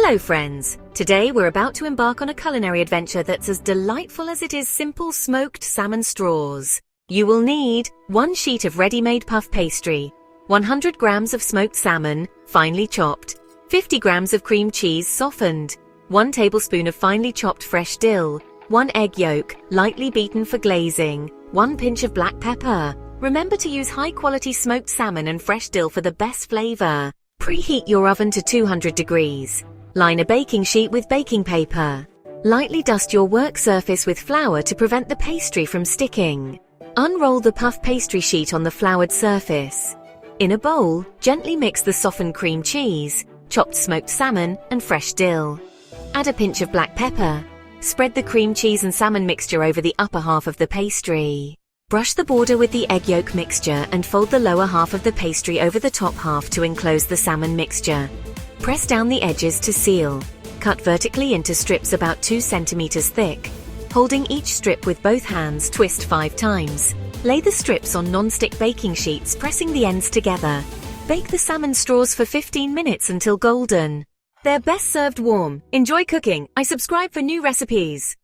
Hello friends! Today we're about to embark on a culinary adventure that's as delightful as it is simple smoked salmon straws. You will need 1 sheet of ready-made puff pastry, 100 grams of smoked salmon, finely chopped, 50 grams of cream cheese softened, 1 tablespoon of finely chopped fresh dill, 1 egg yolk, lightly beaten for glazing, 1 pinch of black pepper. Remember to use high-quality smoked salmon and fresh dill for the best flavor. Preheat your oven to 200 degrees. Line a baking sheet with baking paper. Lightly dust your work surface with flour to prevent the pastry from sticking. Unroll the puff pastry sheet on the floured surface. In a bowl, gently mix the softened cream cheese, chopped smoked salmon, and fresh dill. Add a pinch of black pepper. Spread the cream cheese and salmon mixture over the upper half of the pastry. Brush the border with the egg yolk mixture and fold the lower half of the pastry over the top half to enclose the salmon mixture. Press down the edges to seal. Cut vertically into strips about 2 centimeters thick. Holding each strip with both hands, twist 5 times. Lay the strips on non-stick baking sheets, pressing the ends together. Bake the salmon straws for 15 minutes until golden. They're best served warm. Enjoy cooking. I subscribe for new recipes.